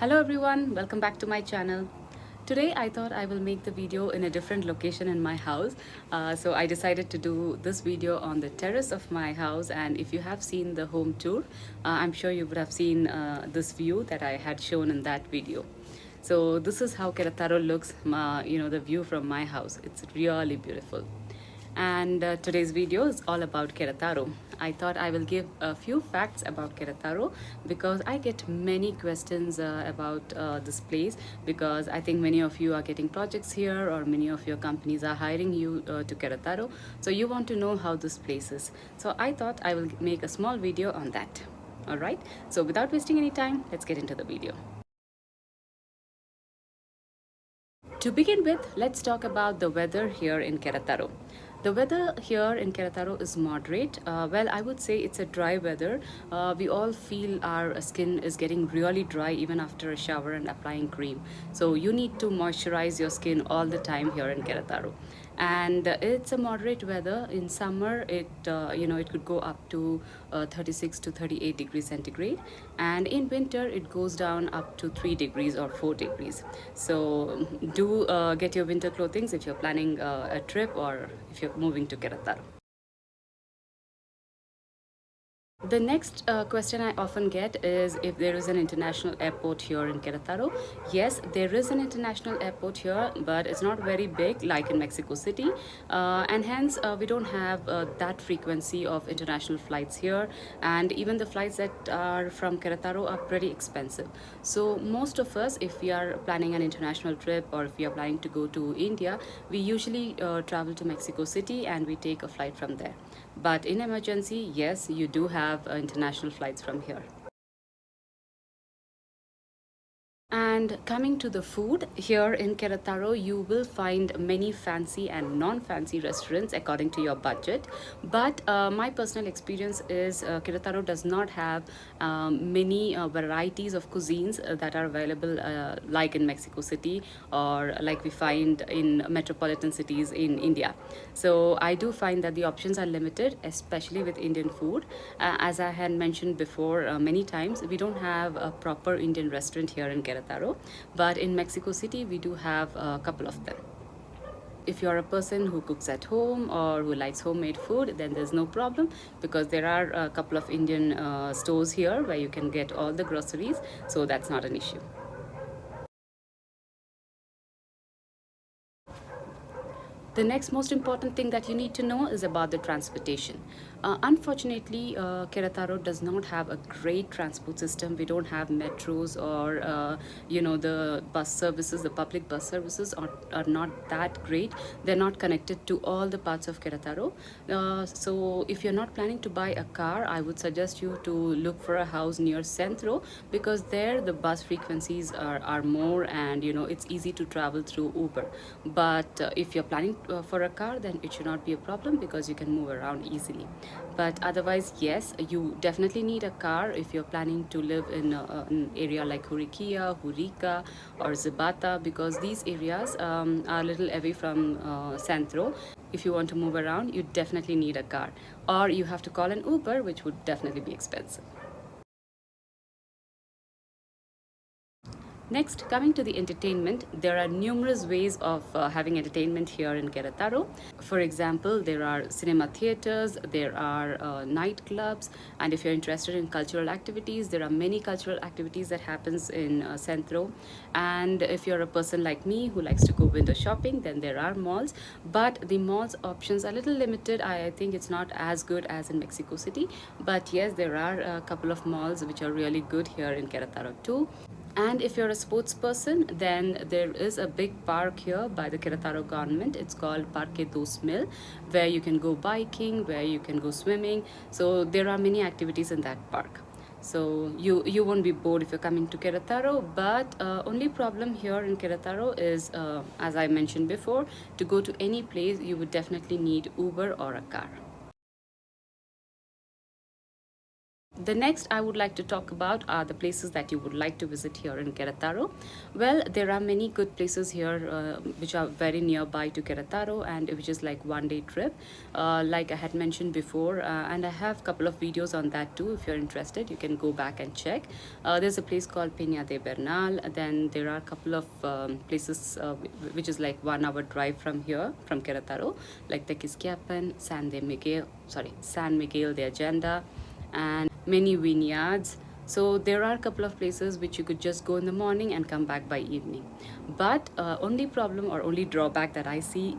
Hello everyone, welcome back to my channel. Today I thought I will make the video in a different location in my house. So I decided to do this video on the terrace of my house, and if you have seen the home tour, I'm sure you would have seen this view that I had shown in that video. So this is how Querétaro looks, the view from my house. It's really beautiful. And today's video is all about Querétaro. I thought I will give a few facts about Querétaro because I get many questions about this place, because I think many of you are getting projects here or many of your companies are hiring you to Querétaro. So you want to know how this place is. So I thought I will make a small video on that. Alright, so without wasting any time, let's get into the video. To begin with, let's talk about the weather here in Querétaro. The weather here in Querétaro is moderate. Well, I would say it's a dry weather. We all feel our skin is getting really dry even after a shower and applying cream. So you need to moisturize your skin all the time here in Querétaro. And it's a moderate weather. In summer, it could go up to 36 to 38 degrees centigrade, and in winter it goes down up to 3 degrees or 4 degrees. So do get your winter clothing if you're planning a trip or if you're moving to Querétaro. The next question I often get is if there is an international airport here in Querétaro. Yes, there is an international airport here, but it's not very big like in Mexico City, and hence we don't have that frequency of international flights here, and even the flights that are from Querétaro are pretty expensive. So most of us, if we are planning an international trip or if we are planning to go to India, we usually travel to Mexico City and we take a flight from there. But in emergency, yes, you do have international flights from here. And coming to the food, here in Querétaro, you will find many fancy and non-fancy restaurants according to your budget. But my personal experience is Querétaro does not have many varieties of cuisines that are available like in Mexico City or like we find in metropolitan cities in India. So I do find that the options are limited, especially with Indian food. As I had mentioned before many times, we don't have a proper Indian restaurant here in Querétaro, but in Mexico City we do have a couple of them. If you're a person who cooks at home or who likes homemade food, then there's no problem, because there are a couple of Indian stores here where you can get all the groceries, so that's not an issue. The next most important thing that you need to know is about the transportation. Unfortunately, Querétaro does not have a great transport system. We don't have metros or, the bus services, the public bus services are not that great. They're not connected to all the parts of Querétaro. So if you're not planning to buy a car, I would suggest you to look for a house near Centro, because there the bus frequencies are more, and it's easy to travel through Uber. But if you're planning for a car, then it should not be a problem because you can move around easily. But otherwise, yes, you definitely need a car if you're planning to live in an area like Juriquilla, Jurica, or Zibata, because these areas are a little away from Centro. If you want to move around, you definitely need a car, or you have to call an Uber, which would definitely be expensive. Next, coming to the entertainment, there are numerous ways of having entertainment here in Querétaro. For example, there are cinema theaters, there are nightclubs, and if you're interested in cultural activities, there are many cultural activities that happens in Centro. And if you're a person like me who likes to go window shopping, then there are malls, but the malls options are a little limited. I think it's not as good as in Mexico City, but yes, there are a couple of malls which are really good here in Querétaro too. And if you're a sports person, then there is a big park here by the Querétaro government. It's called Parque Dos Mil, where you can go biking, where you can go swimming. So there are many activities in that park. So you won't be bored if you're coming to Querétaro, but only problem here in Querétaro is, as I mentioned before, to go to any place, you would definitely need Uber or a car. The next I would like to talk about are the places that you would like to visit here in Querétaro. Well, there are many good places here which are very nearby to Querétaro and which is like one-day trip, like I had mentioned before, and I have a couple of videos on that too. If you're interested, you can go back and check. There's a place called Peña de Bernal. Then there are a couple of places which is like 1 hour drive from here, from Querétaro, like Tequisquiapan, San Miguel de Agenda, and many vineyards. So there are a couple of places which you could just go in the morning and come back by evening. But only problem or only drawback that I see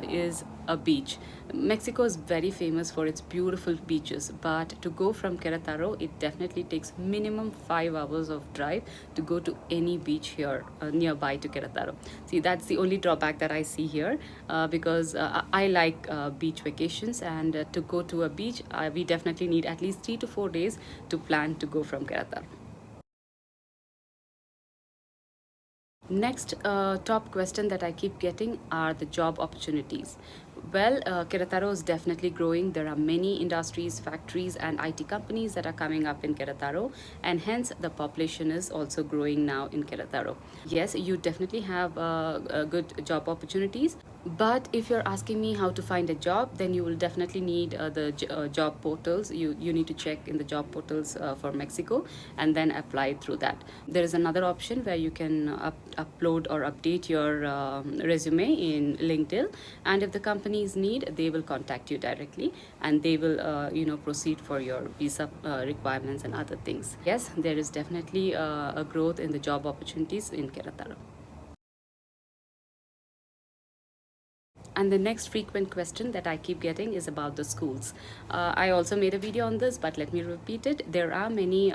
is a beach. Mexico is very famous for its beautiful beaches, but to go from Querétaro, it definitely takes minimum 5 hours of drive to go to any beach here nearby to Querétaro. See, that's the only drawback that I see here, because I like beach vacations, and to go to a beach, we definitely need at least 3 to 4 days to plan to go from Querétaro. Next, top question that I keep getting are the job opportunities. Well, Querétaro is definitely growing. There are many industries, factories, and IT companies that are coming up in Querétaro, and hence the population is also growing now in Querétaro. Yes, you definitely have good job opportunities. But if you're asking me how to find a job, then you will definitely need the job portals. You need to check in the job portals for Mexico and then apply through that. There is another option where you can upload or update your resume in LinkedIn, and if the companies need, they will contact you directly, and they will proceed for your visa requirements and other things. Yes, there is definitely a growth in the job opportunities in Querétaro. And the next frequent question that I keep getting is about the schools. I also made a video on this, but let me repeat it. There are many,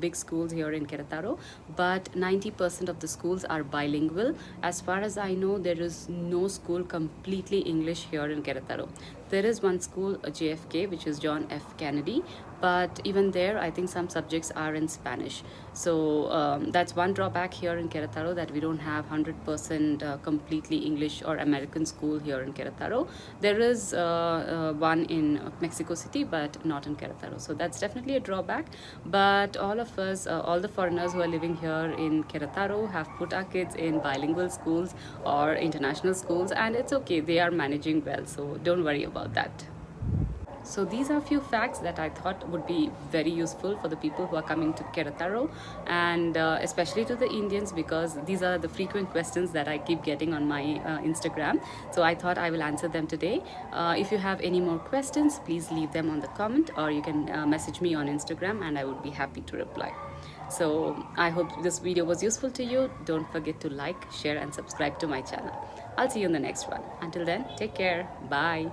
big schools here in Querétaro, but 90% of the schools are bilingual. As far as I know, there is no school completely English here in Querétaro. There is one school, JFK, which is John F. Kennedy, but even there, I think some subjects are in Spanish. So that's one drawback here in Querétaro, that we don't have 100% completely English or American school here in Querétaro. There is one in Mexico City, but not in Querétaro. So that's definitely a drawback. But all of us, all the foreigners who are living here in Querétaro, have put our kids in bilingual schools or international schools, and it's okay. They are managing well. So don't worry about that. So these are few facts that I thought would be very useful for the people who are coming to Querétaro, and especially to the Indians, because these are the frequent questions that I keep getting on my Instagram. So I thought I will answer them today. If you have any more questions, please leave them on the comment, or you can message me on Instagram, and I would be happy to reply. So I hope this video was useful to you. Don't forget to like, share, and subscribe to my channel. I'll see you in the next one. Until then, take care. Bye.